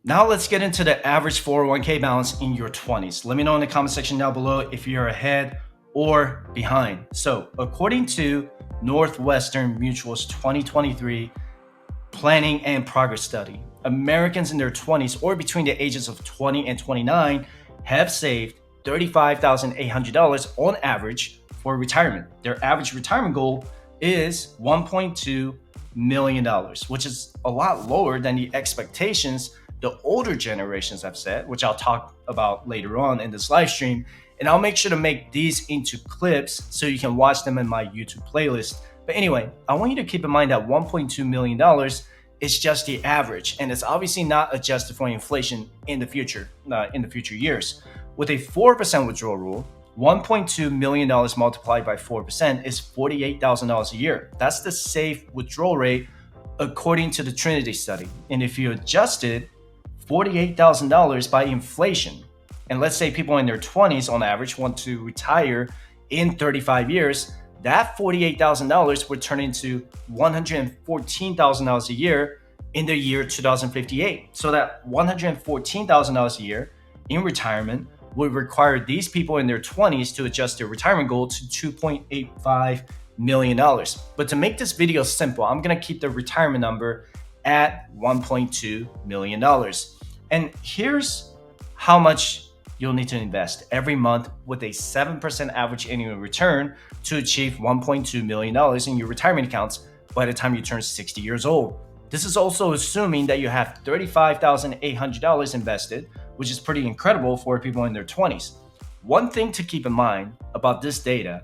Now let's get into the average 401k balance in your 20s. Let me know in the comment section down below if you're ahead or behind. So according to Northwestern Mutual's 2023 Planning and Progress Study, Americans in their 20s or between the ages of 20 and 29 have saved $35,800 on average for retirement. Their average retirement goal is $1.2 million, which is a lot lower than the expectations the older generations have set, which I'll talk about later on in this live stream. And I'll make sure to make these into clips so you can watch them in my YouTube playlist. But anyway, I want you to keep in mind that $1.2 million is just the average, and it's obviously not adjusted for inflation in the future years. With a 4% withdrawal rule, $1.2 million multiplied by 4% is $48,000 a year. That's the safe withdrawal rate according to the Trinity study. And if you adjusted $48,000 by inflation, and let's say people in their 20s on average want to retire in 35 years, that $48,000 would turn into $114,000 a year in the year 2058. So that $114,000 a year in retirement would require these people in their 20s to adjust their retirement goal to $2.85 million. But to make this video simple, I'm going to keep the retirement number at $1.2 million. And here's how much you'll need to invest every month with a 7% average annual return to achieve $1.2 million in your retirement accounts by the time you turn 60 years old. This is also assuming that you have $35,800 invested, which is pretty incredible for people in their 20s. One thing to keep in mind about this data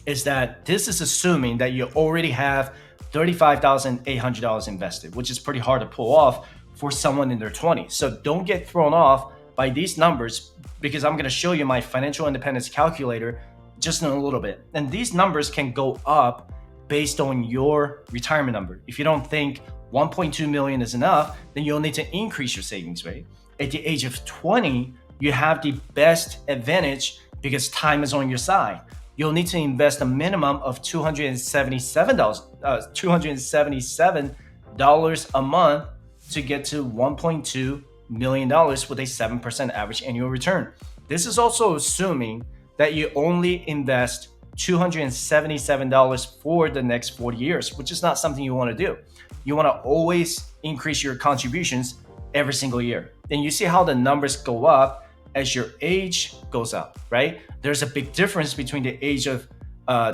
is that this is assuming that you already have $35,800 invested, which is pretty hard to pull off for someone in their 20s. So don't get thrown off by these numbers, because I'm going to show you my financial independence calculator just in a little bit. And these numbers can go up based on your retirement number. If you don't think 1.2 million is enough, then you'll need to increase your savings rate. At the age of 20, you have the best advantage because time is on your side. You'll need to invest a minimum of $277 a month to get to $1.2 million with a 7% average annual return. This is also assuming that you only invest $277 for the next 40 years, which is not something you want to do. You want to always increase your contributions every single year. And you see how the numbers go up as your age goes up, right? There's a big difference between the age of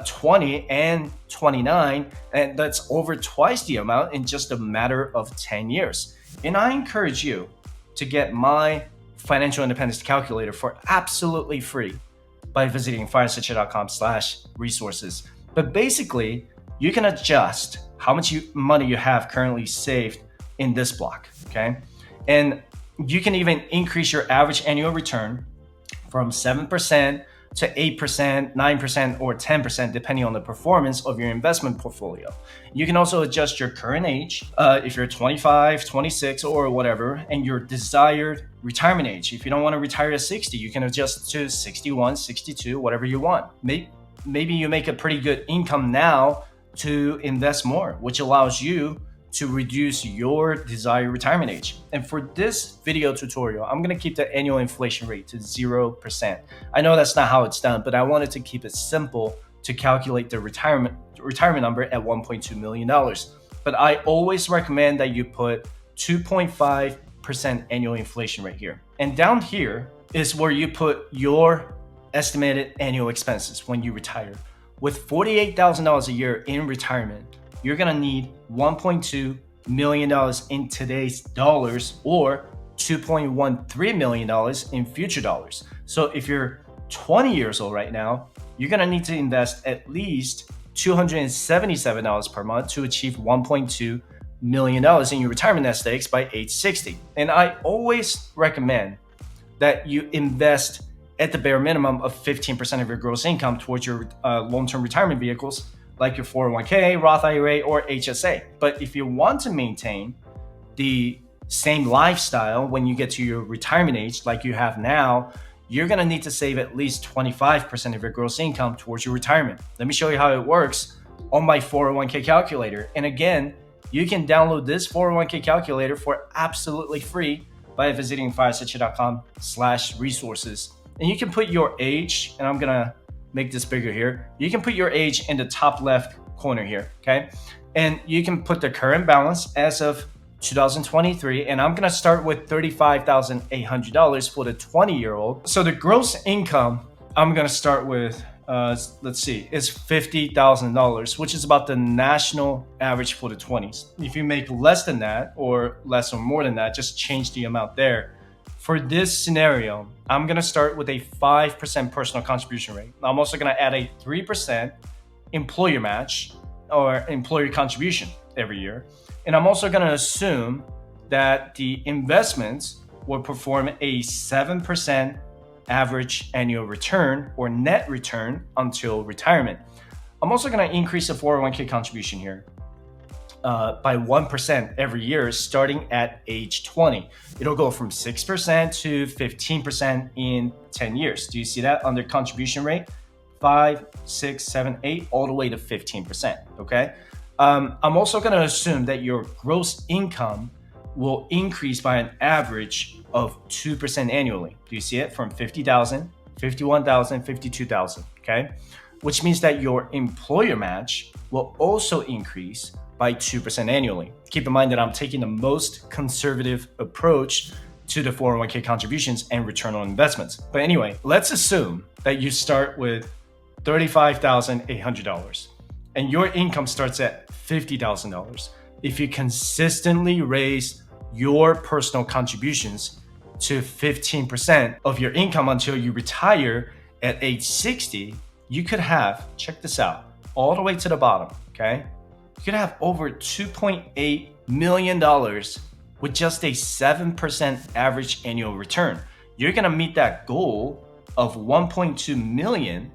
20 and 29, and that's over twice the amount in just a matter of 10 years. And I encourage you to get my financial independence calculator for absolutely free by visiting financialteacher.com/resources. But basically, you can adjust how much money you have currently saved in this block, okay? And you can even increase your average annual return from 7% to 8%, 9%, or 10%, depending on the performance of your investment portfolio. You can also adjust your current age, if you're 25, 26, or whatever, and your desired retirement age. If you don't want to retire at 60, you can adjust to 61, 62, whatever you want. Maybe you make a pretty good income now to invest more, which allows you to reduce your desired retirement age. And for this video tutorial, I'm going to keep the annual inflation rate to 0%. I know that's not how it's done, but I wanted to keep it simple to calculate the retirement number at $1.2 million. But I always recommend that you put 2.5% annual inflation rate here. And down here is where you put your estimated annual expenses when you retire. With $48,000 a year in retirement, you're gonna need $1.2 million in today's dollars, or $2.13 million in future dollars. So if you're 20 years old right now, you're gonna need to invest at least $277 per month to achieve $1.2 million in your retirement nest eggs by age 60. And I always recommend that you invest at the bare minimum of 15% of your gross income towards your long-term retirement vehicles, like your 401k, Roth IRA, or HSA. But if you want to maintain the same lifestyle when you get to your retirement age like you have now, you're gonna need to save at least 25% of your gross income towards your retirement. Let me show you how it works on my 401k calculator. And again, you can download this 401k calculator for absolutely free by visiting firesuch.com/resources. And you can put your age, and I'm gonna make this bigger here. You can put your age in the top left corner here, okay? And you can put the current balance as of 2023, and I'm gonna start with $35,800 for the 20-year-old. So the gross income, I'm gonna start with, let's see, is $50,000, which is about the national average for the 20s. If you make less than that, or less or more than that, just change the amount there. For this scenario, I'm gonna start with a 5% personal contribution rate. I'm also gonna add a 3% employer match or employer contribution every year. And I'm also gonna assume that the investments will perform a 7% average annual return or net return until retirement. I'm also gonna increase the 401k contribution here by 1% every year starting at age 20. It'll go from 6% to 15% in 10 years. Do you see that under contribution rate? 5, 6, 7, 8, all the way to 15%, okay? I'm also gonna assume that your gross income will increase by an average of 2% annually. Do you see it? From 50,000, 51,000, 52,000, okay? Which means that your employer match will also increase by 2% annually. Keep in mind that I'm taking the most conservative approach to the 401k contributions and return on investments. But anyway, let's assume that you start with $35,800 and your income starts at $50,000. If you consistently raise your personal contributions to 15% of your income until you retire at age 60, you could have, check this out, all the way to the bottom, okay? You could have over $2.8 million with just a 7% average annual return. You're gonna meet that goal of 1.2 million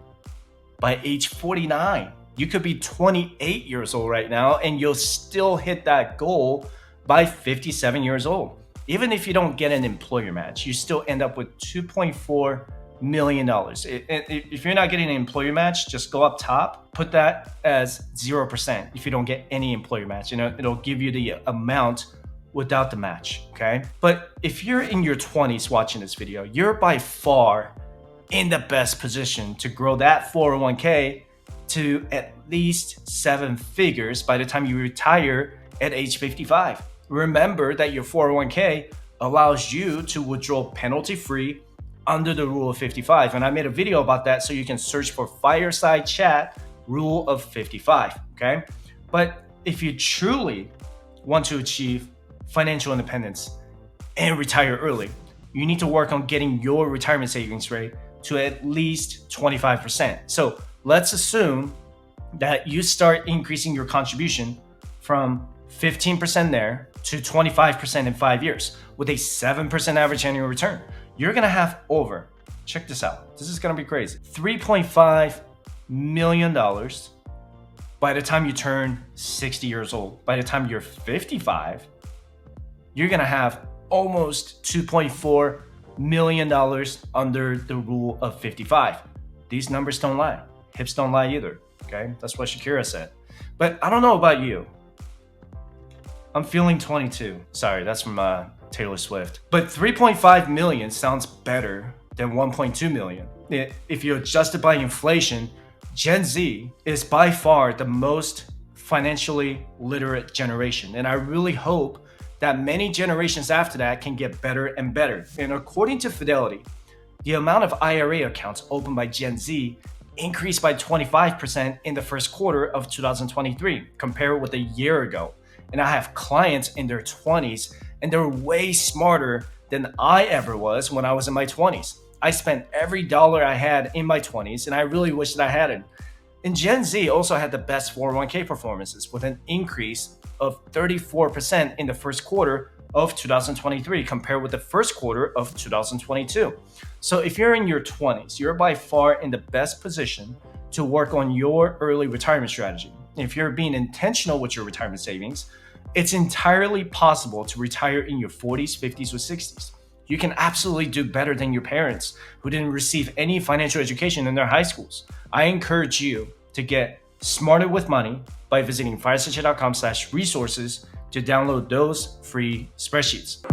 by age 49. You could be 28 years old right now and you'll still hit that goal by 57 years old. Even if you don't get an employer match, you still end up with $2.4 million. If you're not getting an employer match, just go up top, put that as 0% if you don't get any employer match. You know, it'll give you the amount without the match, okay? But if you're in your 20s watching this video, you're by far in the best position to grow that 401k to at least 7 figures by the time you retire at age 55. Remember that your 401k allows you to withdraw penalty-free under the rule of 55. And I made a video about that, so you can search for Fireside Chat rule of 55, okay? But if you truly want to achieve financial independence and retire early, you need to work on getting your retirement savings rate to at least 25%. So let's assume that you start increasing your contribution from 15% there to 25% in 5 years with a 7% average annual return. You're gonna have over, check this out, this is gonna be crazy, $3.5 million by the time you turn 60 years old. By the time you're 55, you're gonna have almost $2.4 million under the rule of 55. These numbers don't lie. Hips don't lie either, okay? That's what Shakira said. But I don't know about you. I'm feeling 22. Sorry, that's from Taylor Swift. But 3.5 million sounds better than 1.2 million. If you adjust it by inflation, Gen Z is by far the most financially literate generation. And I really hope that many generations after that can get better and better. And according to Fidelity, the amount of IRA accounts opened by Gen Z increased by 25% in the first quarter of 2023 compared with a year ago. And I have clients in their 20s and they're way smarter than I ever was when I was in my 20s. I spent every dollar I had in my 20s and I really wish that I hadn't. And Gen Z also had the best 401k performances with an increase of 34% in the first quarter of 2023 compared with the first quarter of 2022. So if you're in your 20s, you're by far in the best position to work on your early retirement strategy. If you're being intentional with your retirement savings, it's entirely possible to retire in your 40s, 50s, or 60s. You can absolutely do better than your parents who didn't receive any financial education in their high schools. I encourage you to get smarter with money by visiting firesuch.com/resources to download those free spreadsheets.